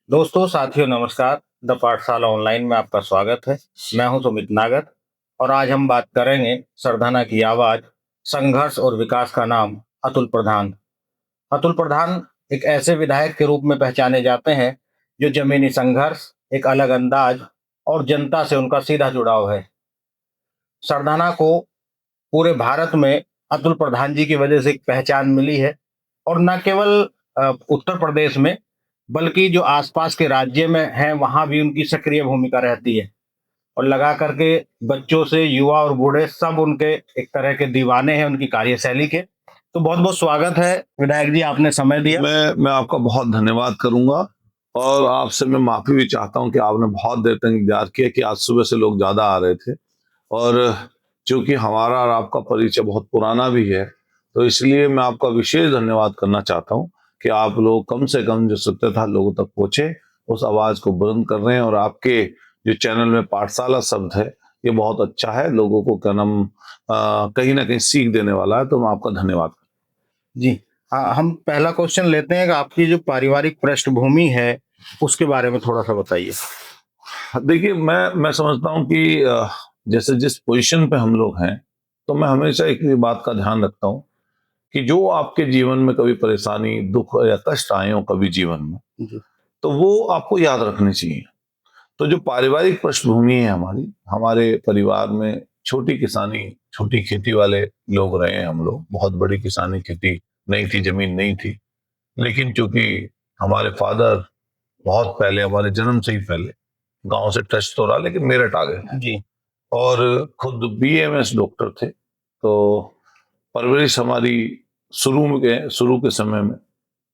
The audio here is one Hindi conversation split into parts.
दोस्तों साथियों नमस्कार। द पाठशाला ऑनलाइन में आपका स्वागत है। मैं हूं सुमित नागर और आज हम बात करेंगे सरदाना की आवाज, संघर्ष और विकास का नाम अतुल प्रधान। अतुल प्रधान एक ऐसे विधायक के रूप में पहचाने जाते हैं जो जमीनी संघर्ष, एक अलग अंदाज और जनता से उनका सीधा जुड़ाव है। सरदाना को पूरे भारत में अतुल प्रधान जी की वजह से एक पहचान मिली है और न केवल उत्तर प्रदेश में बल्कि जो आसपास के राज्य में हैं वहां भी उनकी सक्रिय भूमिका रहती है और लगा करके बच्चों से युवा और बूढ़े सब उनके एक तरह के दीवाने हैं उनकी कार्यशैली के। तो बहुत बहुत स्वागत है विधायक जी, आपने समय दिया। मैं आपका बहुत धन्यवाद करूंगा और आपसे मैं माफी भी चाहता हूं कि आपने बहुत देर तक इंतजार किया कि आज सुबह से लोग ज्यादा आ रहे थे और क्योंकि हमारा और आपका परिचय बहुत पुराना भी है तो इसलिए मैं आपका विशेष धन्यवाद करना चाहता हूं कि आप लोग कम से कम जो सत्यता लोगों तक पहुंचे उस आवाज को बुलंद कर रहे हैं और आपके जो चैनल में पाठशाला शब्द है ये बहुत अच्छा है, लोगों को क्या नाम कहीं ना कहीं सीख देने वाला है, तो मैं आपका धन्यवाद। जी हाँ, हम पहला क्वेश्चन लेते हैं कि आपकी जो पारिवारिक पृष्ठभूमि है उसके बारे में थोड़ा सा बताइए। देखिए मैं समझता हूँ कि जैसे जिस पोजीशन पे हम लोग हैं तो मैं हमेशा एक ही बात का ध्यान रखता हूँ कि जो आपके जीवन में कभी परेशानी दुख या कष्ट आए हो कभी जीवन में जी। तो वो आपको याद रखनी चाहिए। तो जो पारिवारिक पृष्ठभूमि है हमारी, हमारे परिवार में छोटी किसानी छोटी खेती वाले लोग रहे हैं। हम लोग बहुत बड़ी किसानी खेती नहीं थी, जमीन नहीं थी, लेकिन चूंकि हमारे फादर बहुत पहले, हमारे जन्म से ही पहले गांव से टच तो रहा लेकिन मेरठ आ गए जी। और खुद बीएमएस डॉक्टर थे। तो परवरिश हमारी शुरू के समय में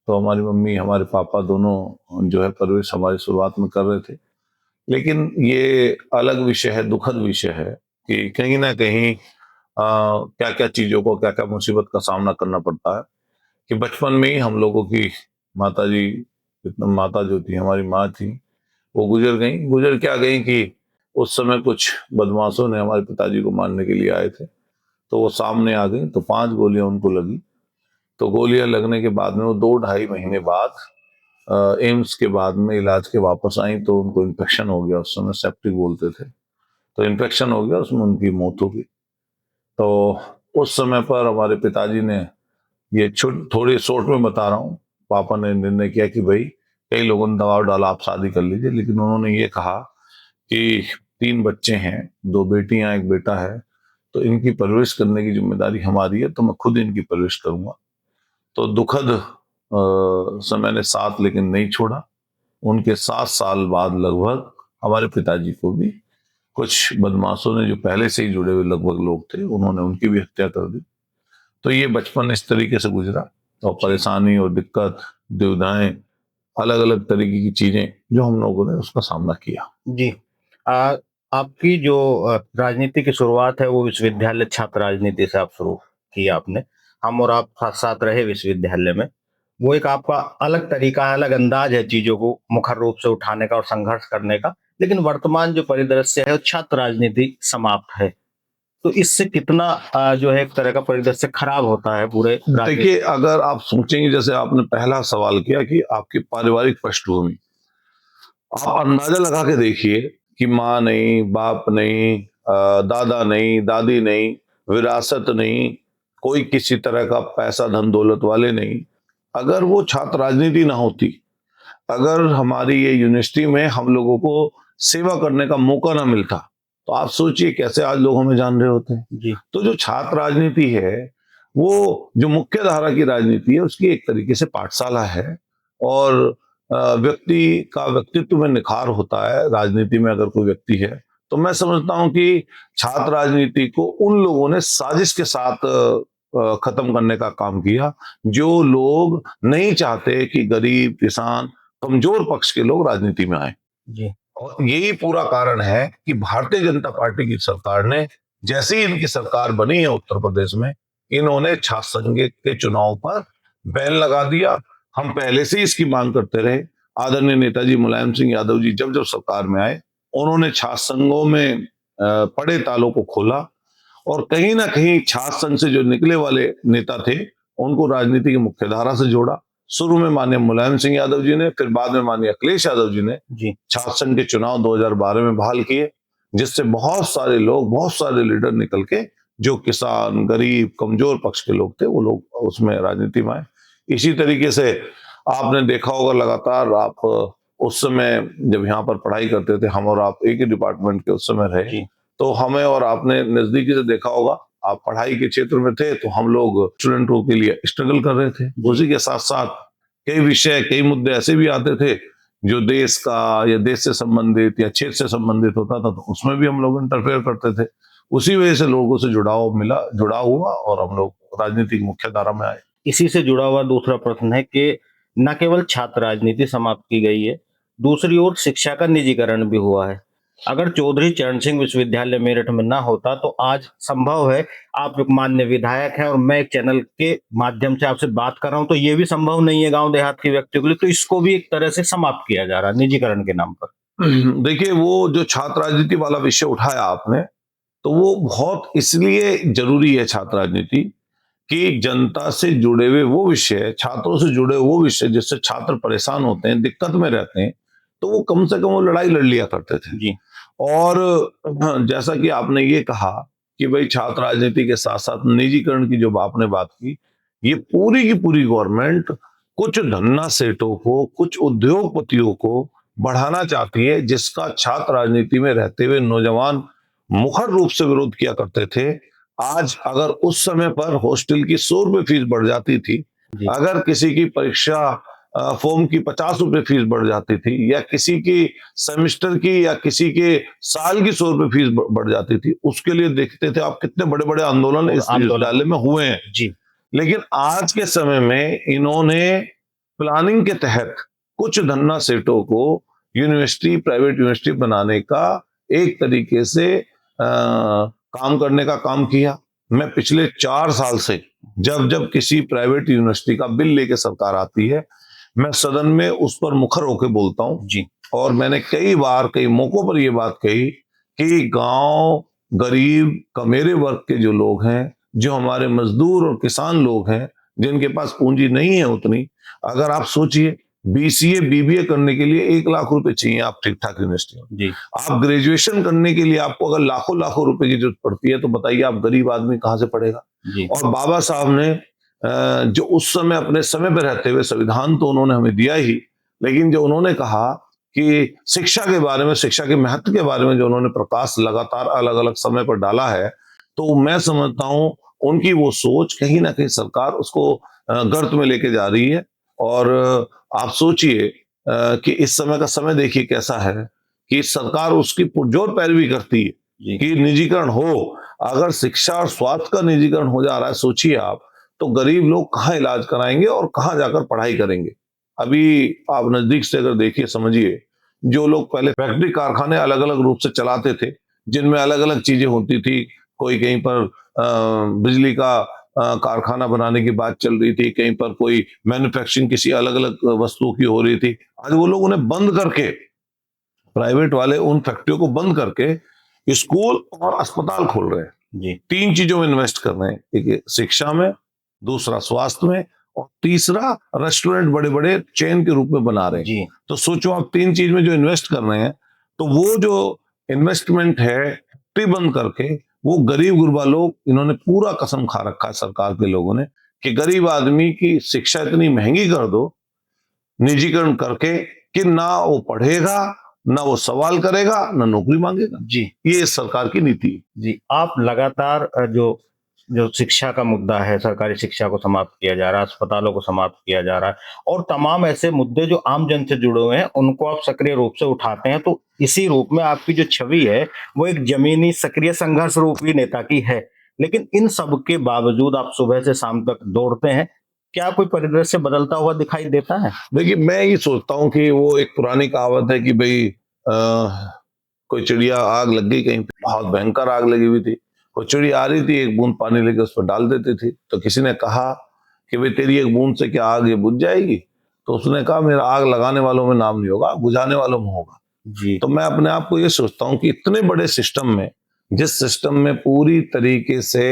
तो हमारी मम्मी हमारे पापा दोनों जो है परवरिश हमारी शुरुआत में कर रहे थे। लेकिन ये अलग विषय है, दुखद विषय है कि कहीं ना कहीं क्या क्या चीजों को, क्या क्या मुसीबत का सामना करना पड़ता है कि बचपन में ही हम लोगों की माता जी, माता जो थी हमारी माँ थी, वो गुजर क्या गई कि उस समय कुछ बदमाशों ने हमारे पिताजी को मारने के लिए आए थे। तो वो सामने आ गई तो 5 गोलियां उनको लगी। तो गोलियां लगने के बाद में वो 2-2.5 महीने बाद एम्स के बाद में इलाज के वापस आई तो उनको इन्फेक्शन हो गया, उस समय सेप्टिक बोलते थे। तो इन्फेक्शन हो गया, उसमें उनकी मौत हो गई। तो उस समय पर हमारे पिताजी ने, ये थोड़ी शॉर्ट में बता रहा हूँ, पापा ने निर्णय किया कि भाई कई लोगों ने दबाव डाला आप शादी कर लीजिए, लेकिन उन्होंने ये कहा कि 3 बच्चे हैं, 2 बेटियां एक बेटा है, तो इनकी परवरिश करने की जिम्मेदारी हमारी है, तो मैं खुद इनकी परवरिश करूंगा। तो दुखद समय ने साथ लेकिन नहीं छोड़ा। उनके 7 साल बाद लगभग हमारे पिताजी को भी कुछ बदमाशों ने, जो पहले से ही जुड़े हुए लगभग लोग थे, उन्होंने उनकी भी हत्या कर दी। तो ये बचपन इस तरीके से गुजरा और परेशानी और दिक्कत, दुविधाएं, अलग अलग तरीके की चीजें जो हम लोगों ने उसका सामना किया। जी। आपकी जो राजनीति की शुरुआत है वो विश्वविद्यालय छात्र राजनीति से आप शुरू की आपने। हम और आप साथ साथ रहे विश्वविद्यालय में। वो एक आपका अलग तरीका है, अलग अंदाज है चीजों को मुखर रूप से उठाने का और संघर्ष करने का। लेकिन वर्तमान जो परिदृश्य है वो छात्र राजनीति समाप्त है। तो इससे कितना जो है एक तरह का परिदृश्य खराब होता है पूरे देखिए, अगर आप सोचेंगे, जैसे आपने पहला सवाल किया कि आपकी पारिवारिक पृष्ठभूमि, आप अंदाजा लगा के देखिए कि माँ नहीं, बाप नहीं, दादा नहीं, दादी नहीं, विरासत नहीं, कोई किसी तरह का पैसा धन दौलत वाले नहीं। अगर वो छात्र राजनीति ना होती, अगर हमारी ये यूनिवर्सिटी में हम लोगों को सेवा करने का मौका ना मिलता, तो आप सोचिए कैसे आज लोग हमें जान रहे होते हैं। जी। तो जो छात्र राजनीति है, वो जो मुख्य धारा की राजनीति है, उसकी एक तरीके से पाठशाला है और व्यक्ति का व्यक्तित्व में निखार होता है राजनीति में अगर कोई व्यक्ति है। तो मैं समझता हूं कि छात्र राजनीति को उन लोगों ने साजिश के साथ खत्म करने का काम किया, जो लोग नहीं चाहते कि गरीब, किसान, कमजोर पक्ष के लोग राजनीति में आए। जी। और यही पूरा कारण है कि भारतीय जनता पार्टी की सरकार ने, जैसे ही इनकी सरकार बनी है उत्तर प्रदेश में, इन्होंने छात्र संघ के चुनाव पर बैन लगा दिया। हम पहले से इसकी मांग करते रहे। आदरणीय नेताजी मुलायम सिंह यादव जी जब जब सरकार में आए, उन्होंने छात्र संघों में पड़े तालों को खोला और कहीं ना कहीं छात्र संघ से जो निकले वाले नेता थे उनको राजनीति की मुख्य धारा से जोड़ा। शुरू में माननीय मुलायम सिंह यादव जी ने, फिर बाद में माननीय अखिलेश यादव जी ने जी छात्र संघ के चुनाव 2012 में बहाल किए, जिससे बहुत सारे लोग, बहुत सारे लीडर निकल के, जो किसान, गरीब, कमजोर पक्ष के लोग थे, वो लोग उसमें राजनीति में आए। इसी तरीके से आपने देखा होगा, लगातार आप उस समय जब यहाँ पर पढ़ाई करते थे, हम और आप एक ही डिपार्टमेंट के उस समय रहे, जी तो हमें और आपने नजदीकी से देखा होगा। आप पढ़ाई के क्षेत्र में थे तो हम लोग स्टूडेंटों के लिए स्ट्रगल कर रहे थे। उसी के साथ साथ कई विषय, कई मुद्दे ऐसे भी आते थे जो देश का या देश से संबंधित या क्षेत्र से संबंधित होता था, तो उसमें भी हम लोग इंटरफेयर करते थे। उसी वजह से लोगों से जुड़ाव हुआ और हम लोग राजनीतिक मुख्य धारा में आए। इसी से जुड़ा हुआ दूसरा प्रश्न है कि न केवल छात्र राजनीति समाप्त की गई है, दूसरी ओर शिक्षा का निजीकरण भी हुआ है। अगर चौधरी चरण सिंह विश्वविद्यालय मेरठ में ना होता तो आज संभव है, आप एक मान्य विधायक हैं और मैं एक चैनल के माध्यम से आपसे बात कर रहा हूं, तो ये भी संभव नहीं है गांव देहात के व्यक्तियों के लिए, तो इसको भी एक तरह से समाप्त किया जा रहा है निजीकरण के नाम पर। देखिए, वो जो छात्र राजनीति वाला विषय उठाया आपने, तो वो बहुत इसलिए जरूरी है छात्र राजनीति कि जनता से जुड़े हुए वो विषय, छात्रों से जुड़े वो विषय जिससे छात्र परेशान होते हैं, दिक्कत में रहते हैं, तो वो कम से कम वो लड़ाई लड़ लिया करते थे। जी और जैसा कि आपने ये कहा कि भाई छात्र राजनीति के साथ साथ निजीकरण की जो आपने बात की, ये पूरी की पूरी गवर्नमेंट कुछ धन्ना सेठों को, कुछ उद्योगपतियों को बढ़ाना चाहती है, जिसका छात्र राजनीति में रहते हुए नौजवान मुखर रूप से विरोध किया करते थे। आज अगर उस समय पर हॉस्टल की 100 रुपए फीस बढ़ जाती थी, जी अगर किसी की परीक्षा फॉर्म की 50 रुपए फीस बढ़ जाती थी, या किसी की सेमेस्टर की या किसी के साल की 100 रुपए फीस बढ़ जाती थी, उसके लिए देखते थे आप कितने बड़े बड़े आंदोलन इस विश्वविद्यालय में हुए हैं। जी लेकिन आज के समय में इन्होंने प्लानिंग के तहत कुछ धन्ना सेठों को यूनिवर्सिटी, प्राइवेट यूनिवर्सिटी बनाने का एक तरीके से काम करने का काम किया। मैं पिछले 4 साल से जब जब किसी प्राइवेट यूनिवर्सिटी का बिल लेके सरकार आती है, मैं सदन में उस पर मुखर होकर बोलता हूं। जी और मैंने कई बार, कई मौकों पर यह बात कही कि गांव, गरीब, कमेरे वर्ग के जो लोग हैं, जो हमारे मजदूर और किसान लोग हैं, जिनके पास पूंजी नहीं है उतनी, अगर आप सोचिए बीसीए, बीबीए करने के लिए 1 लाख रुपए चाहिए आप ठीक ठाक यूनिवर्सिटी में। जी आप ग्रेजुएशन करने के लिए आपको अगर लाखों लाखों रुपए की जरूरत पड़ती है, तो बताइए आप गरीब आदमी कहां से पढ़ेगा। जी और बाबा साहब ने जो उस समय अपने समय पर रहते हुए संविधान तो उन्होंने हमें दिया ही, लेकिन जो उन्होंने कहा कि शिक्षा के बारे में, शिक्षा के महत्व के बारे में जो उन्होंने प्रकाश लगातार अलग अलग समय पर डाला है, तो मैं समझता हूं उनकी वो सोच कहीं ना कहीं सरकार उसको गर्त में लेके जा रही है। और आप सोचिए कि इस समय का समय देखिए कैसा है कि सरकार उसकी पुरजोर पैरवी करती है जी कि निजीकरण हो। अगर शिक्षा और स्वास्थ्य का निजीकरण हो जा रहा है, सोचिए आप, तो गरीब लोग कहाँ इलाज कराएंगे और कहाँ जाकर पढ़ाई करेंगे। अभी आप नजदीक से अगर देखिए, समझिए, जो लोग पहले फैक्ट्री कारखाने अलग अलग रूप से चलाते थे, जिनमें अलग अलग चीजें होती थी, कोई कहीं पर बिजली का कारखाना बनाने की बात चल रही थी, कहीं पर कोई मैन्युफैक्चरिंग किसी अलग अलग वस्तुओं की हो रही थी, आज वो लोग उन्हें बंद करके, प्राइवेट वाले उन फैक्ट्रियों को बंद करके स्कूल और अस्पताल खोल रहे हैं। जी 3 चीजों में इन्वेस्ट कर रहे हैं, एक शिक्षा में, दूसरा स्वास्थ्य में, और तीसरा रेस्टोरेंट बड़े बड़े चेन के रूप में बना रहे हैं। जी तो सोचो आप 3 चीज में जो इन्वेस्ट कर रहे हैं, तो वो जो इन्वेस्टमेंट है फैक्ट्री बंद करके, वो गरीब गुरबा लोग, इन्होंने पूरा कसम खा रखा है सरकार के लोगों ने कि गरीब आदमी की शिक्षा इतनी महंगी कर दो निजीकरण करके कि ना वो पढ़ेगा, ना वो सवाल करेगा, ना नौकरी मांगेगा। जी ये इस सरकार की नीति है। जी आप लगातार जो जो शिक्षा का मुद्दा है, सरकारी शिक्षा को समाप्त किया जा रहा है, अस्पतालों को समाप्त किया जा रहा है और तमाम ऐसे मुद्दे जो आम जन से जुड़े हुए हैं उनको आप सक्रिय रूप से उठाते हैं, तो इसी रूप में आपकी जो छवि है वो एक जमीनी सक्रिय संघर्ष रूपी नेता की है। लेकिन इन सब के बावजूद आप सुबह से शाम तक दौड़ते हैं, क्या कोई परिदृश्य बदलता हुआ दिखाई देता है? देखिए, मैं ये सोचता हूँ कि वो एक पुरानी कहावत है कि भाई कोई चिड़िया, आग लग गई कहीं पे, बहुत भयंकर आग लगी हुई थी, कोई चिड़िया आ रही थी, एक बूंद पानी लेके उस पर डाल देती थी, तो किसी ने कहा कि भाई तेरी एक बूंद से क्या आग ये बुझ जाएगी? तो उसने कहा मेरा आग लगाने वालों में नाम नहीं होगा, बुझाने वालों में होगा। जी तो मैं अपने आप को ये सोचता हूँ कि इतने बड़े सिस्टम में, जिस सिस्टम में पूरी तरीके से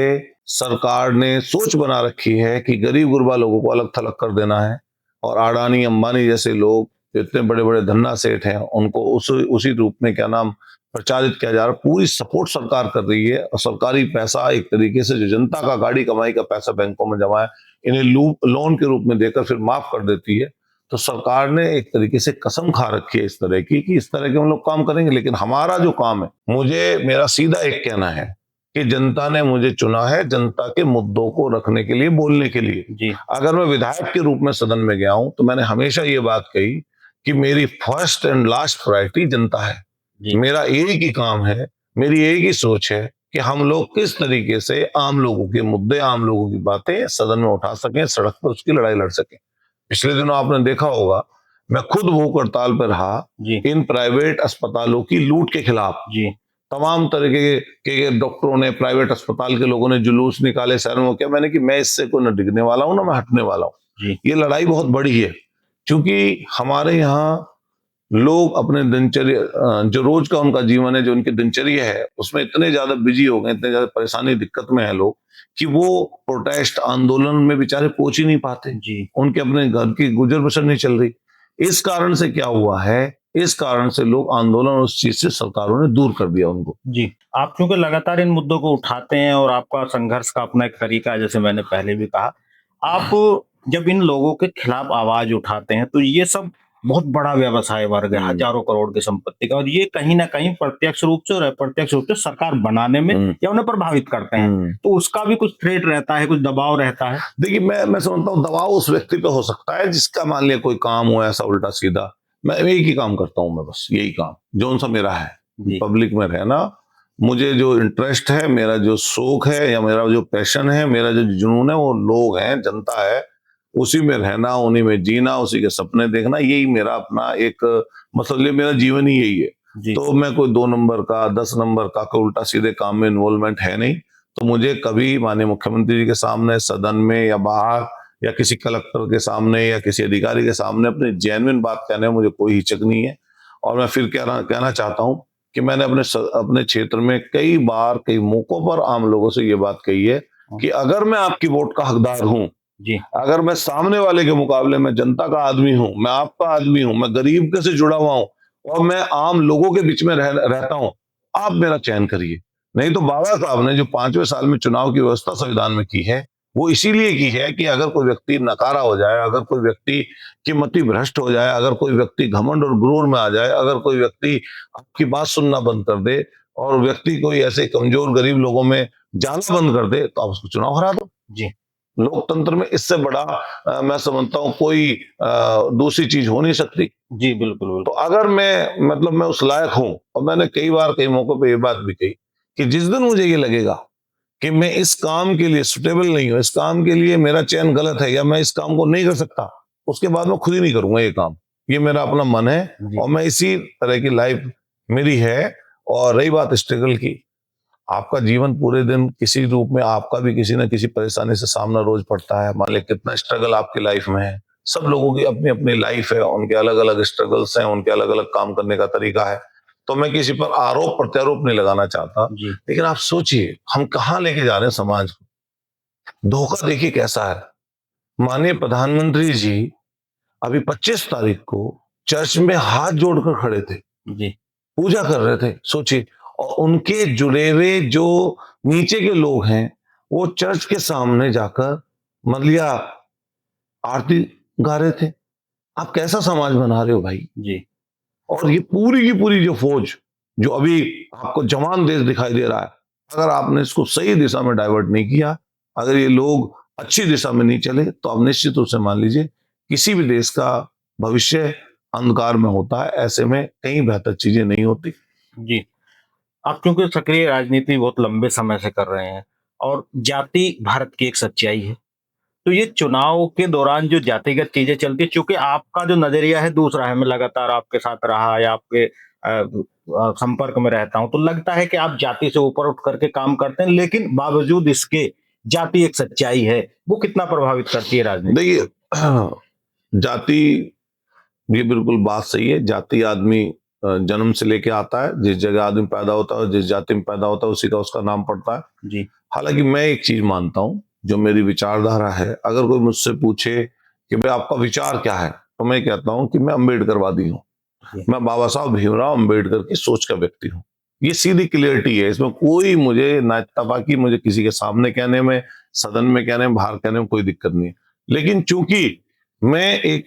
सरकार ने सोच बना रखी है कि गरीब गुरबा लोगों को अलग थलग कर देना है, और अडानी अंबानी जैसे लोग जो इतने बड़े बड़े धन्ना सेठ हैं उनको उसी रूप में क्या नाम प्रचारित किया जा रहा है। पूरी सपोर्ट सरकार कर रही है और सरकारी पैसा एक तरीके से जो जनता का गाड़ी कमाई का पैसा बैंकों में जमा है इन्हें लोन के रूप में देकर फिर माफ कर देती है। तो सरकार ने एक तरीके से कसम खा रखी है इस तरह की कि इस तरह के हम लोग काम करेंगे। लेकिन हमारा जो काम है, मेरा सीधा एक कहना है कि जनता ने मुझे चुना है जनता के मुद्दों को रखने के लिए, बोलने के लिए। जी अगर मैं विधायक के रूप में सदन में गया हूं तो मैंने हमेशा ये बात कही कि मेरी फर्स्ट एंड लास्ट प्रायोरिटी जनता है। जी मेरा एक ही काम है, मेरी एक ही सोच है कि हम लोग किस तरीके से आम लोगों के मुद्दे, आम लोगों की बातें सदन में उठा सकें, सड़क पर उसकी लड़ाई लड़ सकें। पिछले दिनों आपने देखा होगा मैं खुद भूख हड़ताल पर रहा जी इन प्राइवेट अस्पतालों की लूट के खिलाफ। जी तमाम तरीके के डॉक्टरों ने, प्राइवेट अस्पताल के लोगों ने जुलूस निकाले, शहर में क्या मैंने कि मैं इससे कोई न डिगने वाला हूं ना मैं हटने वाला हूं। जी ये लड़ाई बहुत बड़ी है क्योंकि हमारे यहाँ लोग अपने दिनचर्या, जो रोज का उनका जीवन है, जो उनकी दिनचर्या है, उसमें इतने ज्यादा बिजी हो गए, इतने ज्यादा परेशानी दिक्कत में है लोग कि वो प्रोटेस्ट आंदोलन में बेचारे पहुंच ही नहीं पाते। जी उनके अपने घर की गुजर बसर नहीं चल रही। इस कारण से क्या हुआ है, इस कारण से लोग आंदोलन उस चीज से सरकारों ने दूर कर दिया उनको। जी। आप चूंकि लगातार इन मुद्दों को उठाते हैं और आपका संघर्ष का अपना एक तरीका है, जैसे मैंने पहले भी कहा, आप जब इन लोगों के खिलाफ आवाज उठाते हैं तो ये सब बहुत बड़ा व्यवसाय वर्ग है, हजारों करोड़ की संपत्ति का, और ये कहीं ना कहीं प्रत्यक्ष रूप से और अप्रत्यक्ष रूप से सरकार बनाने में या उन्हें प्रभावित करते हैं। तो उसका भी कुछ थ्रेट रहता है, कुछ दबाव रहता है। देखिए मैं समझता हूँ दबाव उस व्यक्ति पे हो सकता है जिसका मान लिया कोई काम हो ऐसा उल्टा सीधा। मैं एक ही काम करता हूँ, मैं बस यही काम जो सा मेरा है, पब्लिक में रहना। मुझे जो इंटरेस्ट है, मेरा जो शौक है या मेरा जो पैशन है, मेरा जो जुनून है, वो लोग हैं, जनता है, उसी में रहना, उन्हीं में जीना, उसी के सपने देखना, यही मेरा अपना एक मतलब मेरा जीवन ही यही है। तो मैं कोई 2 नंबर का, 10 नंबर का कोई उल्टा सीधे काम में इन्वॉल्वमेंट है नहीं। तो मुझे कभी माननीय मुख्यमंत्री जी के सामने, सदन में या बाहर, या किसी कलेक्टर के सामने या किसी अधिकारी के सामने अपनी जेन्युइन बात कहने में मुझे कोई हिचक नहीं है। और मैं फिर कहना चाहता हूं कि मैंने अपने क्षेत्र में कई बार, कई मौकों पर आम लोगों से ये बात कही है कि अगर मैं आपकी वोट का हकदार हूं, अगर मैं सामने वाले के मुकाबले में जनता का आदमी हूं, मैं आपका आदमी हूं, मैं गरीब के से जुड़ा हुआ हूं और मैं आम लोगों के बीच में रहता हूं, आप मेरा चयन करिए। नहीं तो बाबा साहब ने जो 5वें साल में चुनाव की व्यवस्था संविधान में की है, वो इसीलिए की है कि अगर कोई व्यक्ति नकारा हो जाए, अगर कोई व्यक्ति की मति भ्रष्ट हो जाए, अगर कोई व्यक्ति घमंड और गुरूर में आ जाए, अगर कोई व्यक्ति आपकी बात सुनना बंद कर दे और व्यक्ति कोई ऐसे कमजोर गरीब लोगों में जाना बंद कर दे, तो आप उसको चुनाव हरा दो। जी। लोकतंत्र में इससे बड़ा मैं समझता हूँ कोई दूसरी चीज हो नहीं सकती। जी बिल्कुल। तो अगर मैं उस लायक हूं, और मैंने कई बार कई मौकों पे ये बात भी कही कि जिस दिन मुझे ये लगेगा कि मैं इस काम के लिए सुटेबल नहीं हूं, इस काम के लिए मेरा चयन गलत है या मैं इस काम को नहीं कर सकता, उसके बाद मैं खुद ही नहीं करूंगा ये काम। ये मेरा अपना मन है और मैं इसी तरह की लाइफ मेरी है। और रही बात स्ट्रगल की, आपका जीवन पूरे दिन किसी रूप में आपका भी किसी न किसी परेशानी से सामना रोज पड़ता है। मान लीजिए कितना स्ट्रगल आपकी लाइफ में है, सब लोगों की अपनी अपनी लाइफ है, उनके अलग अलग स्ट्रगल्स हैं, उनके अलग अलग काम करने का तरीका है। तो मैं किसी पर आरोप प्रत्यारोप नहीं लगाना चाहता, लेकिन आप सोचिए हम कहाँ लेके जा रहे हैं समाज को। धोखा देखिए कैसा है। माननीय प्रधानमंत्री जी अभी 25 तारीख को चर्च में हाथ जोड़कर खड़े थे, पूजा कर रहे थे, सोचिए। और उनके जुड़े हुए जो नीचे के लोग हैं वो चर्च के सामने जाकर मलिया आरती गा रहे थे। आप कैसा समाज बना रहे हो भाई जी। और ये पूरी की पूरी जो फौज जो अभी आपको जवान देश दिखाई दे रहा है, अगर आपने इसको सही दिशा में डाइवर्ट नहीं किया, अगर ये लोग अच्छी दिशा में नहीं चले, तो आप निश्चित रूप से मान लीजिए किसी भी देश का भविष्य अंधकार में होता है। ऐसे में कहीं बेहतर चीजें नहीं होती। जी, आप क्योंकि सक्रिय राजनीति बहुत लंबे समय से कर रहे हैं और जाति भारत की एक सच्चाई है, तो ये चुनाव के दौरान जो जातिगत चीजें चलती है, चूंकि आपका जो नजरिया है दूसरा है, मैं लगातार आपके साथ रहा या आपके संपर्क में रहता हूं, तो लगता है कि आप जाति से ऊपर उठ करके काम करते हैं, लेकिन बावजूद इसके जाति एक सच्चाई है, वो कितना प्रभावित करती है राजनीति? देखिए जाति, ये बिल्कुल बात सही है। जाति आदमी जन्म से लेके आता है, जिस जगह आदमी पैदा होता है, जिस जाति में पैदा होता है, उसी का उसका नाम पड़ता है जी। हालांकि मैं एक चीज मानता हूं, जो मेरी विचारधारा है, अगर कोई मुझसे पूछे कि भाई आपका विचार क्या है, तो मैं कहता हूं कि मैं अम्बेडकरवादी हूं, मैं बाबा साहब भीमराव अम्बेडकर की सोच का व्यक्ति हूं। ये सीधी क्लियरिटी है, इसमें कोई मुझे ना इत्तेफाकी मुझे किसी के सामने कहने में, सदन में कहने में, बाहर कहने में कोई दिक्कत नहीं है। लेकिन चूंकि मैं एक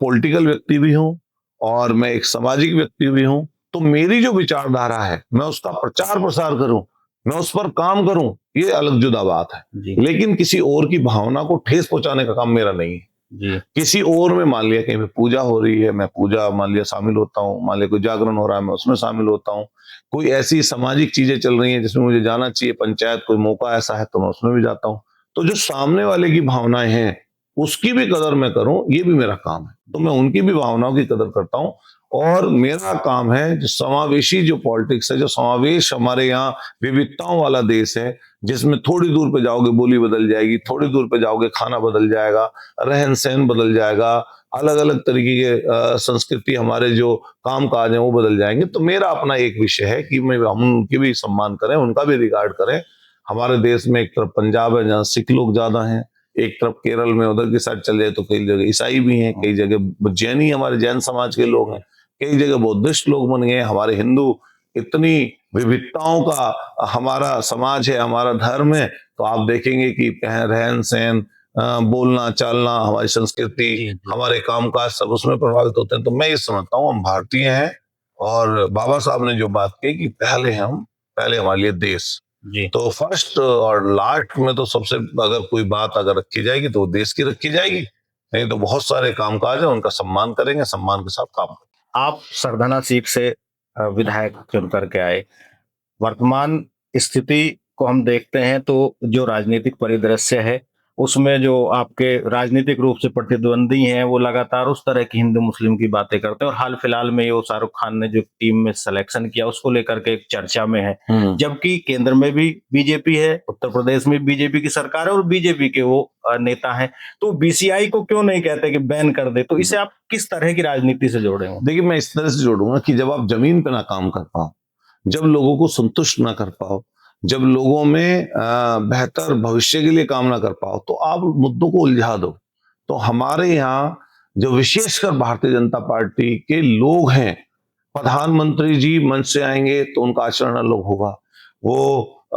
पॉलिटिकल व्यक्ति भी हूं और मैं एक सामाजिक व्यक्ति भी हूं, तो मेरी जो विचारधारा है मैं उसका प्रचार प्रसार करूं, मैं उस पर काम करूं, ये अलग जुदा बात है। जी लेकिन किसी और की भावना को ठेस पहुंचाने का काम मेरा नहीं है। जी किसी और में मान लिया कहीं पे पूजा हो रही है, मैं पूजा मान लिया शामिल होता हूँ, मान लिया कोई जागरण हो रहा है मैं उसमें शामिल होता हूँ, कोई ऐसी सामाजिक चीजें चल रही हैं जिसमें मुझे जाना चाहिए, पंचायत कोई मौका ऐसा है तो मैं उसमें भी जाता हूँ। तो जो सामने वाले की भावनाएं हैं उसकी भी कदर मैं करूं, ये भी मेरा काम है। तो मैं उनकी भी भावनाओं की कदर करता हूं और मेरा काम है जो समावेशी जो पॉलिटिक्स है, जो समावेश, हमारे यहाँ विविधताओं वाला देश है, जिसमें थोड़ी दूर पे जाओगे बोली बदल जाएगी, थोड़ी दूर पे जाओगे खाना बदल जाएगा, रहन सहन बदल जाएगा, अलग अलग तरीके के संस्कृति, हमारे जो काम काज है वो बदल जाएंगे। तो मेरा अपना एक विषय है कि मैं हम उनकी भी सम्मान करें, उनका भी रिगार्ड करें। हमारे देश में एक तरफ पंजाब है जहाँ सिख लोग ज्यादा हैं, एक तरफ केरल में उधर की साइड चल जाए तो कई जगह ईसाई भी हैं, कई जगह जैनी, हमारे जैन समाज के लोग हैं, कई जगह बौद्धिस्ट लोग बन गए, हमारे हिंदू, इतनी विविधताओं का हमारा समाज है, हमारा धर्म है। तो आप देखेंगे कि रहन सहन, बोलना चालना, हमारी संस्कृति, जी जी हमारे कामकाज सब उसमें प्रभावित होते हैं। तो मैं ये समझता हूँ हम भारतीय हैं और बाबा साहब ने जो बात कही कि पहले हमारे लिए देश, जी तो फर्स्ट और लास्ट में तो सबसे अगर कोई बात अगर रखी जाएगी तो देश की रखी जाएगी, नहीं तो बहुत सारे कामकाज है उनका सम्मान करेंगे, सम्मान के साथ काम करेंगे। आप सरधना सीट से विधायक चुन करके आए। वर्तमान स्थिति को हम देखते हैं तो जो राजनीतिक परिदृश्य है उसमें जो आपके राजनीतिक रूप से प्रतिद्वंदी हैं वो लगातार उस तरह की हिंदू मुस्लिम की बातें करते हैं और हाल फिलहाल में ये शाहरुख खान ने जो टीम में सिलेक्शन किया उसको लेकर के एक चर्चा में है, जबकि केंद्र में भी बीजेपी है, उत्तर प्रदेश में बीजेपी की सरकार है और बीजेपी के वो नेता हैं। तो बीसीआई को क्यों नहीं कहते कि बैन कर दे? तो इसे आप किस तरह की राजनीति से जोड़े हो? देखिए मैं इस तरह से जोड़ूंगा कि जब आप जमीन पे ना काम कर पाओ, जब लोगों को संतुष्ट ना कर पाओ, जब लोगों में बेहतर भविष्य के लिए काम ना कर पाओ, तो आप मुद्दों को उलझा दो। तो हमारे यहाँ जो विशेषकर भारतीय जनता पार्टी के लोग हैं, प्रधानमंत्री जी मंच से आएंगे तो उनका आचरण अलग होगा। वो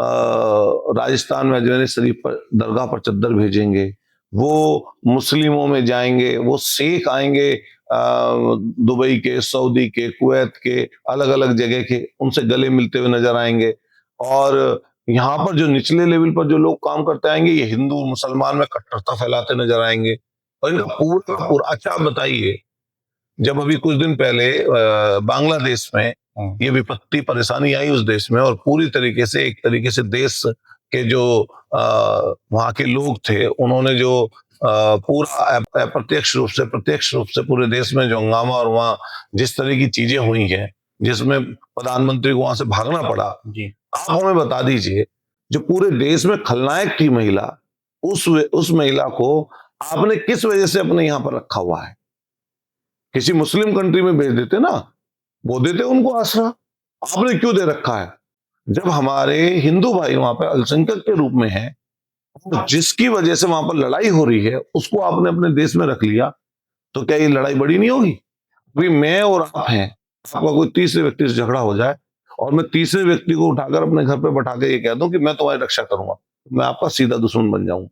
राजस्थान में अजमेर शरीफ पर दरगाह पर चद्दर भेजेंगे, वो मुस्लिमों में जाएंगे, वो शेख आएंगे दुबई के, सऊदी के, कुवैत के, अलग अलग जगह के, उनसे गले मिलते हुए नजर आएंगे। और यहाँ पर जो निचले लेवल पर जो लोग काम करते आएंगे, ये हिंदू मुसलमान में कट्टरता फैलाते नजर आएंगे। और इनका पूरा पूरा, अच्छा आप बताइए, जब अभी कुछ दिन पहले बांग्लादेश में ये विपत्ति परेशानी आई उस देश में, और पूरी तरीके से एक तरीके से देश के जो वहां के लोग थे उन्होंने जो पूरा अप्रत्यक्ष रूप से प्रत्यक्ष रूप से पूरे देश में जो हंगामा और वहां जिस तरह की चीजें हुई हैं, जिसमें प्रधानमंत्री को वहां से भागना पड़ा। जी आप हमें बता दीजिए, जो पूरे देश में खलनायक थी महिला, उस महिला को आपने किस वजह से अपने यहाँ पर रखा हुआ है? किसी मुस्लिम कंट्री में भेज देते ना, वो देते उनको आसरा, आपने क्यों दे रखा है? जब हमारे हिंदू भाई वहां पे अल्पसंख्यक के रूप में हैं, जिसकी वजह से वहां पर लड़ाई हो रही है, उसको आपने अपने देश में रख लिया, तो क्या ये लड़ाई बड़ी नहीं होगी? अभी मैं और आप हैं, आपका कोई तीसरे व्यक्ति से झगड़ा हो जाए और मैं तीसरे व्यक्ति को उठाकर अपने घर पे बैठा के ये कह दूं कि मैं तुम्हारी रक्षा करूंगा, मैं आपका सीधा दुश्मन बन जाऊंगा।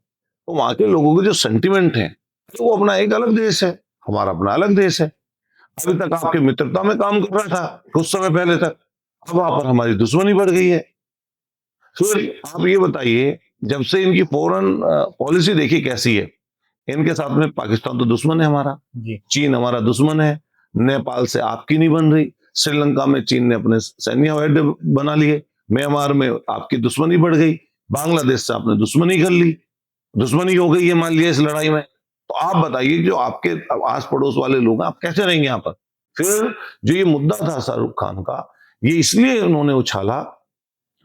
तो वहां के लोगों के जो सेंटिमेंट है, तो वो अपना एक अलग देश है, हमारा अपना अलग देश है। अभी तक आपकी मित्रता में काम कर रहा था कुछ समय पहले तक, अब वहां पर हमारी दुश्मनी बढ़ गई है। फिर आप ये बताइए, जब से इनकी फॉरेन पॉलिसी देखी कैसी है, इनके साथ में पाकिस्तान तो दुश्मन है हमारा, जी चीन हमारा दुश्मन है, नेपाल से आपकी नहीं बन रही, श्रीलंका में चीन ने अपने सैन्य हवाई अड्डे बना लिए, म्यांमार में आपकी दुश्मनी बढ़ गई, बांग्लादेश से आपने दुश्मनी कर ली, दुश्मनी हो गई है मान लिया इस लड़ाई में। तो आप बताइए, जो आपके आस पड़ोस वाले लोग हैं, आप कैसे रहेंगे यहाँ पर? फिर जो ये मुद्दा था शाहरुख खान का, ये इसलिए उन्होंने उछाला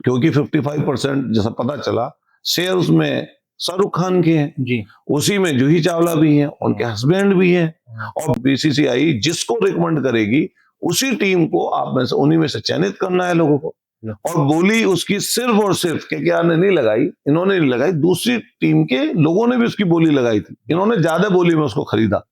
क्योंकि 55% जैसा पता चला शेयर उसमें शाहरुख खान के हैं, जी उसी में जूही चावला भी हैं, उनके हस्बैंड भी हैं, और बीसीसीआई जिसको रिकमेंड करेगी उसी टीम को आप में से, उन्हीं में से चयनित करना है लोगों को। और बोली उसकी सिर्फ और सिर्फ केकेआर ने नहीं लगाई, इन्होंने नहीं लगाई, दूसरी टीम के लोगों ने भी उसकी बोली लगाई थी। इन्होंने ज्यादा बोली में उसको खरीदा।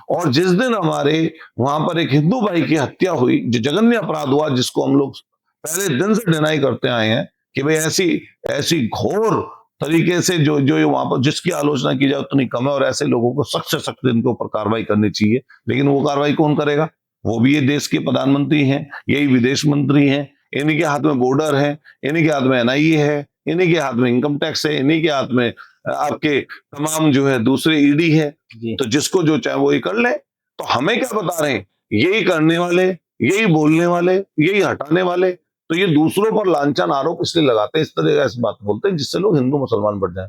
और जिस दिन हमारे वहां पर एक हिंदू भाई की हत्या हुई, जो जघन्य अपराध हुआ, जिसको हम लोग पहले दिन से डिनाई करते आए हैं कि भाई ऐसी ऐसी घोर तरीके से जो जो वहां पर जिसकी आलोचना की जाए उतनी कम है, और ऐसे लोगों को सख्त से सख्त इनके ऊपर कार्रवाई करनी चाहिए। लेकिन वो कार्रवाई कौन करेगा? वो भी ये देश के प्रधानमंत्री हैं, यही विदेश मंत्री हैं, इन्हीं के हाथ में बॉर्डर है, इन्हीं के हाथ में एनआईए है, इन्हीं के हाथ में इनकम टैक्स है, इन्हीं के हाथ में आपके तमाम जो है दूसरे ईडी है। तो जिसको जो चाहे वो ही कर ले। तो हमें क्या बता रहे हैं? यही करने वाले, यही बोलने वाले, यही हटाने वाले। तो ये दूसरों पर लांछन आरोप इसलिए लगाते हैं, इस तरह का ऐसी बात बोलते हैं जिससे लोग हिंदू मुसलमान बढ़ जाए।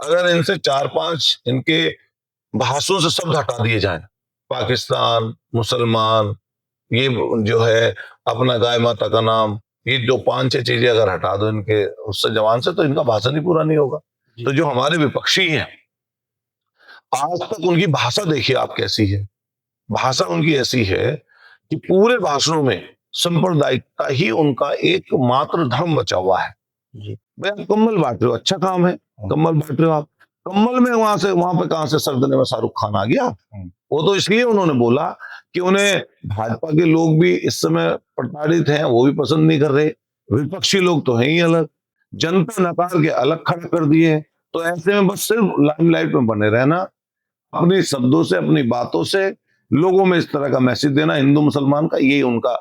अगर इनसे 4-5 इनके भाषणों से शब्द हटा दिए जाए, पाकिस्तान, मुसलमान, ये जो है अपना गाय माता का नाम, ये जो 5-6 चीजें अगर हटा दो इनके उससे जवान से, तो इनका भाषण ही पूरा नहीं होगा। तो जो हमारे विपक्षी हैं, आज तक उनकी भाषा देखिए आप कैसी है। भाषा उनकी ऐसी है कि पूरे भाषणों में सांप्रदायिकता ही उनका एकमात्र धर्म बचा हुआ है। भाई आप कम्बल बांट रहे हो, अच्छा काम है, कम्बल बांट रहे हो आप। कम्बल में वहां पे कहां से सर्दने में शाहरुख खान आ गया? वो तो इसलिए उन्होंने बोला कि उन्हें भाजपा के लोग भी इस समय प्रताड़ित हैं, वो भी पसंद नहीं कर रहे, विपक्षी लोग तो हैं ही अलग, जनता नकार के अलग खड़ा कर दिए। तो ऐसे में बस सिर्फ लाइमलाइट में बने रहना, अपने शब्दों से, अपनी बातों से लोगों में इस तरह का मैसेज देना हिंदू मुसलमान का, यही उनका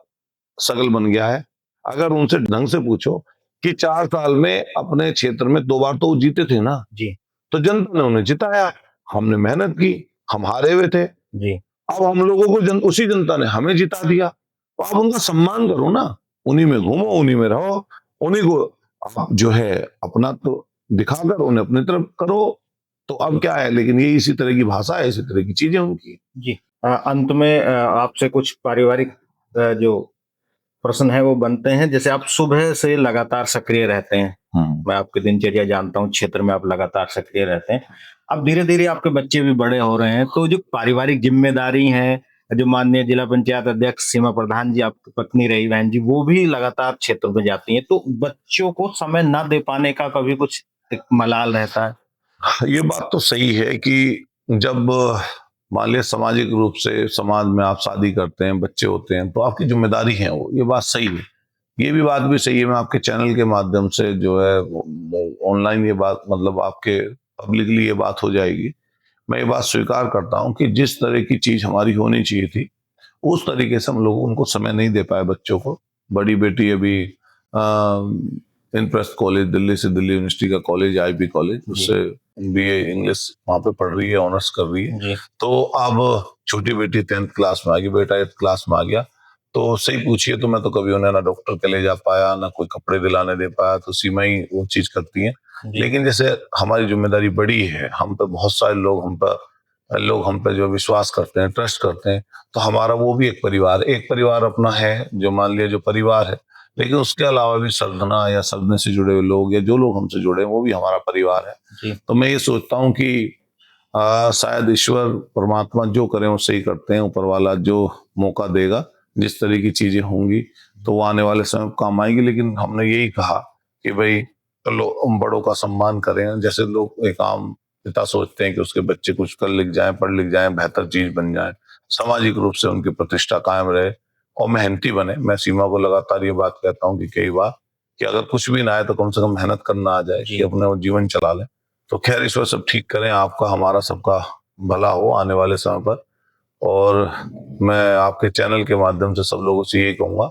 शगल बन गया है। अगर उनसे ढंग से पूछो कि 4 साल में अपने क्षेत्र में 2 बार तो वो जीते थे ना जी, तो जनता ने उन्हें जिताया, हमने मेहनत की, हम हारे हुए थे जी। अब हम लोगों को उसी जनता ने हमें जिता दिया, तो आप उनका सम्मान करो ना, उन्हीं में घूमो, उन्हीं में रहो, उन्हीं को आप जो है अपना तो दिखाकर उन्हें अपनी तरफ करो। तो अब क्या है, लेकिन ये इसी तरह की भाषा है, इसी तरह की चीजें उनकी जी। अंत में आपसे कुछ पारिवारिक जो प्रश्न है वो बनते हैं। जैसे आप सुबह से लगातार सक्रिय रहते हैं, मैं आपकी दिनचर्या जानता हूँ, क्षेत्र में आप लगातार सक्रिय रहते हैं। अब धीरे धीरे आपके बच्चे भी बड़े हो रहे हैं, तो जो पारिवारिक जिम्मेदारी है, जो माननीय जिला पंचायत अध्यक्ष सीमा प्रधान जी, आपकी पत्नी रही बहन जी, वो भी लगातार क्षेत्र में जाती हैं, तो बच्चों को समय न दे पाने का कभी कुछ एक मलाल रहता है? ये बात तो सही है कि जब मान लिया सामाजिक रूप से समाज में आप शादी करते हैं, बच्चे होते हैं, तो आपकी जिम्मेदारी है वो, ये बात सही है। ये भी बात भी सही है, मैं आपके चैनल के माध्यम से जो है ऑनलाइन ये बात, मतलब आपके पब्लिकली ये बात हो जाएगी। मैं ये बात स्वीकार करता हूँ कि जिस तरह की चीज हमारी होनी चाहिए थी, उस तरीके से हम लोग उनको समय नहीं दे पाए बच्चों को। बड़ी बेटी अभी इंद्रप्रस्थ कॉलेज, दिल्ली से, दिल्ली यूनिवर्सिटी का कॉलेज, आईबी कॉलेज, उससे बीए इंग्लिश वहां पे पढ़ रही है, ऑनर्स कर रही है। तो अब छोटी बेटी 10th क्लास में आ गई, बेटा 8th क्लास में आ गया। तो सही पूछिए तो मैं तो कभी उन्हें ना डॉक्टर के ले जा पाया, ना कोई कपड़े दिलाने दे पाया, तो सीमा ही वो चीज करती है। लेकिन जैसे हमारी जिम्मेदारी बड़ी है, हम पे बहुत सारे लोग हम पे जो विश्वास करते हैं, ट्रस्ट करते हैं, तो हमारा वो भी एक परिवार अपना है, जो मान लिया जो परिवार है। लेकिन उसके अलावा भी सरधना या सरधने से जुड़े हुए लोग या जो लोग हमसे जुड़े हैं, वो भी हमारा परिवार है। तो मैं ये सोचता हूँ कि शायद ईश्वर परमात्मा जो करें वो सही करते हैं, ऊपर वाला जो मौका देगा, जिस तरह की चीजें होंगी तो वो आने वाले समय काम आएगी। लेकिन हमने यही कहा कि भाई चलो बड़ों का सम्मान करें। जैसे लोग एक आम पिता सोचते हैं कि उसके बच्चे कुछ कर लिख जाएं, पढ़ लिख जाएं, बेहतर चीज बन जाएं, सामाजिक रूप से उनकी प्रतिष्ठा कायम रहे और मेहनती बने। मैं सीमा को लगातार ये बात कहता हूँ कि कई बार कि अगर कुछ भी ना आए तो कम से कम मेहनत करना आ जाए कि अपने वो जीवन चला लें। तो खैर ईश्वर सब ठीक करें, आपका हमारा सबका भला हो आने वाले समय पर। और मैं आपके चैनल के माध्यम से सब लोगों से यही कहूंगा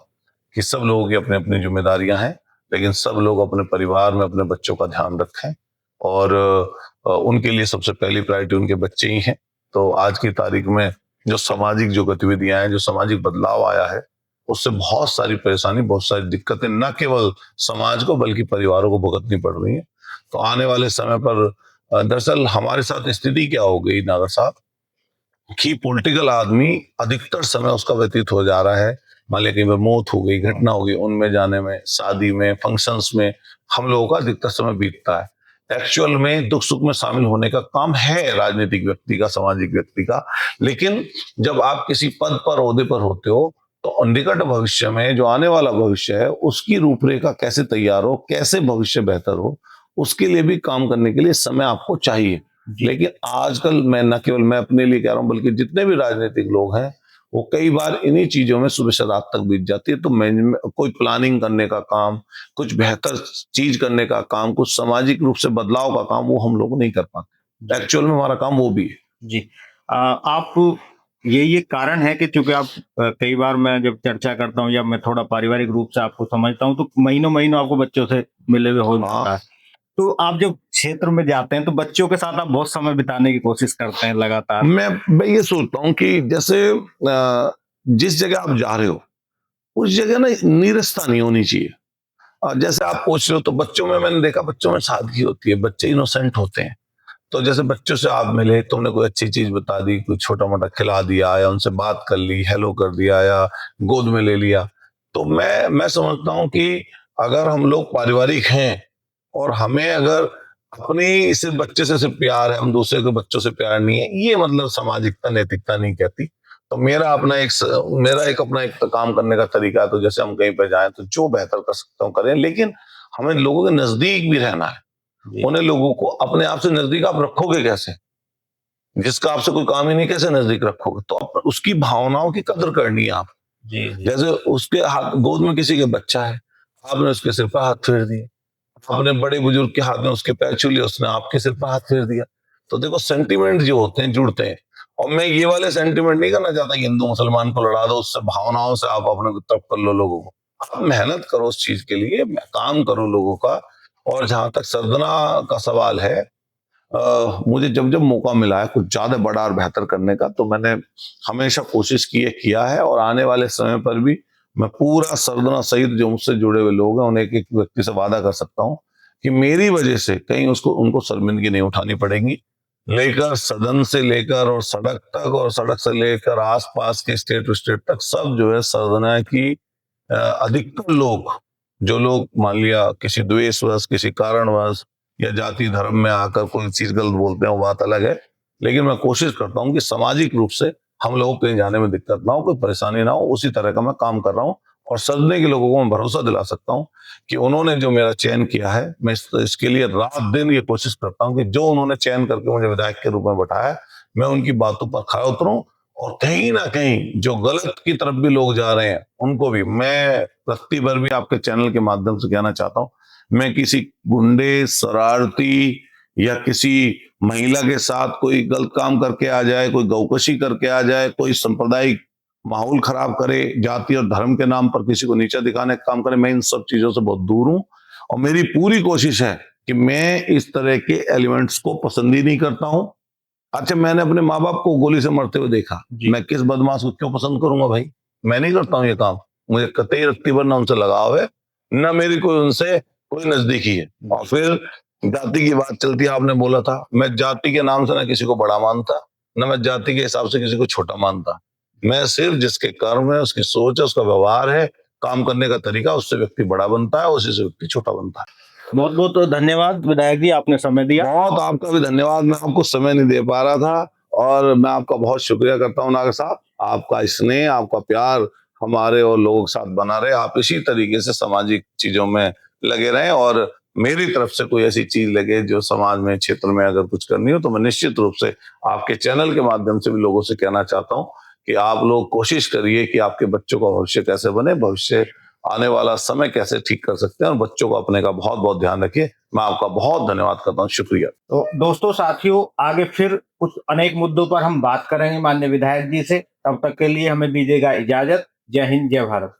कि सब लोगों की अपनी अपनी जिम्मेदारियां हैं, लेकिन सब लोग अपने परिवार में अपने बच्चों का ध्यान रखें और उनके लिए सबसे पहली प्रायोरिटी उनके बच्चे ही हैं। तो आज की तारीख में जो सामाजिक जो गतिविधियां हैं, जो सामाजिक बदलाव आया है, उससे बहुत सारी परेशानी, बहुत सारी दिक्कतें न केवल समाज को बल्कि परिवारों को भुगतनी पड़ रही हैं। तो आने वाले समय पर दरअसल हमारे साथ स्थिति क्या हो गई नागर साहब कि पॉलिटिकल आदमी अधिकतर समय उसका व्यतीत हो जा रहा है, मान लिया कहीं पर मौत हो गई, घटना हो गई, उनमें जाने में, शादी में, फंक्शंस में हम लोगों का अधिकतर समय बीतता है। एक्चुअल में दुख सुख में शामिल होने का काम है राजनीतिक व्यक्ति का, सामाजिक व्यक्ति का। लेकिन जब आप किसी पद पर, ओहदे पर होते हो, तो निकट भविष्य में जो आने वाला भविष्य है उसकी रूपरेखा कैसे तैयार हो, कैसे भविष्य बेहतर हो, उसके लिए भी काम करने के लिए समय आपको चाहिए। लेकिन आजकल मैं न केवल मैं अपने लिए कह रहा हूं, बल्कि जितने भी राजनीतिक लोग हैं वो कई बार इन्हीं चीजों में सुबह से रात तक बीत जाती है। तो मैनेजमेंट, कोई प्लानिंग करने का काम, कुछ बेहतर चीज करने का काम, कुछ सामाजिक रूप से बदलाव का काम, वो हम लोग नहीं कर पाते। एक्चुअल में हमारा काम वो भी है। जी। आप ये कारण है कि चूंकि आप कई बार मैं जब चर्चा करता हूँ या मैं थोड़ा पारिवारिक रूप से आपको समझता हूँ, तो महीनों महीनों आपको बच्चों से मिले हुए हो जाता है। तो आप जब क्षेत्र में जाते हैं तो बच्चों के साथ आप बहुत समय बिताने की कोशिश करते हैं लगातार। मैं ये सोचता हूँ कि जैसे जिस जगह आप जा रहे हो उस जगह ना नीरसता नहीं होनी चाहिए। जैसे आप पूछ रहे हो, तो बच्चों में मैंने देखा, बच्चों में सादगी होती है, बच्चे इनोसेंट होते हैं। तो जैसे बच्चों से आप मिले, तुमने कोई अच्छी चीज बता दी, कोई छोटा मोटा खिला दिया, या उनसे बात कर ली, हेलो कर दिया, या गोद में ले लिया, तो मैं समझता हूँ कि अगर हम लोग पारिवारिक हैं और हमें अगर अपनी सिर्फ बच्चे से सिर्फ प्यार है, हम दूसरे के बच्चों से प्यार नहीं है, ये मतलब सामाजिकता, नैतिकता नहीं कहती। तो मेरा एक अपना एक काम करने का तरीका है। तो जैसे हम कहीं पर जाएं तो जो बेहतर कर सकता हूँ करें, लेकिन हमें लोगों के नजदीक भी रहना है। उन्हें लोगों को अपने आप से नजदीक आप रखोगे कैसे? जिसका आपसे कोई काम ही नहीं, कैसे नजदीक रखोगे? तो उसकी भावनाओं की कदर करनी है आप। जैसे उसके हाथ गोद में किसी के बच्चा है, आपने उसके सिर पर हाथ फेर दिए, आपने बड़े बुजुर्ग के हाथ में उसके पैर छू लिए, उसने आपके सिर पर हाथ फेर दिया। तो देखो, सेंटिमेंट जो होते हैं जुड़ते हैं। और मैं ये वाले सेंटिमेंट नहीं करना चाहता कि हिंदू मुसलमान को लड़ा दो, उससे भावनाओं से आप अपने तरफ कर लो लोगों को। आप मेहनत करो उस चीज के लिए, काम करो लोगों का। और जहां तक सरदना का सवाल है, मुझे जब जब मौका मिला है कुछ ज्यादा बड़ा और बेहतर करने का, तो मैंने हमेशा कोशिश किया है। और आने वाले समय पर भी मैं पूरा सरदना सहित जो मुझसे जुड़े हुए लोग हैं, उन्हें एक एक व्यक्ति से वादा कर सकता हूँ कि मेरी वजह से कहीं उनको शर्मिंदगी नहीं उठानी पड़ेगी। लेकर सदन से लेकर और सड़क तक, और सड़क से लेकर आसपास के स्टेट टू स्टेट तक, सब जो है सरदना की अधिकतर लोग, जो लोग मान लिया किसी द्वेषवश, किसी कारणवश या जाति धर्म में आकर कोई चीज गलत बोलते हैं, वो बात अलग है। लेकिन मैं कोशिश करता हूँ कि सामाजिक रूप से हम लोगों को कहीं जाने में दिक्कत ना हो, कोई परेशानी ना हो, उसी तरह का मैं काम कर रहा हूँ। और सदने के लोगों को मैं भरोसा दिला सकता हूँ कि उन्होंने जो मेरा चयन किया है, मैं इसके लिए रात दिन ये कोशिश करता हूँ कि जो उन्होंने चयन करके मुझे विधायक के रूप में बैठाया, मैं उनकी बातों पर खरा उतरूं। और कहीं ना कहीं जो गलत की तरफ भी लोग जा रहे हैं, उनको भी मैं रत्ती भर भी आपके चैनल के माध्यम से कहना चाहता हूँ, मैं किसी गुंडे, शरारती या किसी महिला के साथ कोई गलत काम करके आ जाए, कोई गौकशी करके आ जाए, कोई सांप्रदायिक माहौल खराब करे, जाति और धर्म के नाम पर किसी को नीचा दिखाने का काम करे, मैं इन सब चीजों से बहुत दूर हूं। और मेरी पूरी कोशिश है कि मैं इस तरह के एलिमेंट्स को पसंद ही नहीं करता हूं। अच्छा, मैंने अपने माँ बाप को गोली से मरते हुए देखा, मैं किस बदमाश को क्यों पसंद करूंगा भाई? मैं नहीं करता हूं ये काम। मुझे कतई रत्ती भर ना उनसे लगाव है, ना मेरी कोई उनसे कोई नजदीकी है। और फिर जाति की बात चलती है, आपने बोला था, मैं जाति के नाम से ना किसी को बड़ा मानता, ना मैं जाति के हिसाब से किसी को छोटा मानता। मैं सिर्फ जिसके कर्म है, उसकी सोच है, उसका व्यवहार है, काम करने का तरीका, उससे व्यक्ति बड़ा बनता है, उसी से व्यक्ति छोटा बनता है। बहुत बहुत धन्यवाद विधायक जी, आपने समय दिया। बहुत आपका भी धन्यवाद। मैं आपको समय नहीं दे पा रहा था, और मैं आपका बहुत शुक्रिया करता हूँ नागर साहब। आपका स्नेह, आपका प्यार हमारे और लोगों के साथ बना रहे। आप इसी तरीके से सामाजिक चीजों में लगे रहें, और मेरी तरफ से कोई ऐसी चीज लगे जो समाज में, क्षेत्र में अगर कुछ करनी हो, तो मैं निश्चित रूप से आपके चैनल के माध्यम से भी लोगों से कहना चाहता हूँ कि आप लोग कोशिश करिए कि आपके बच्चों का भविष्य कैसे बने, भविष्य आने वाला समय कैसे ठीक कर सकते हैं, और बच्चों को अपने का बहुत बहुत ध्यान रखिए। मैं आपका बहुत धन्यवाद करता हूँ, शुक्रिया। तो दोस्तों, साथियों, आगे फिर कुछ अनेक मुद्दों पर हम बात करेंगे माननीय विधायक जी से। तब तक के लिए हमें दीजिएगा इजाजत। जय हिंद, जय भारत।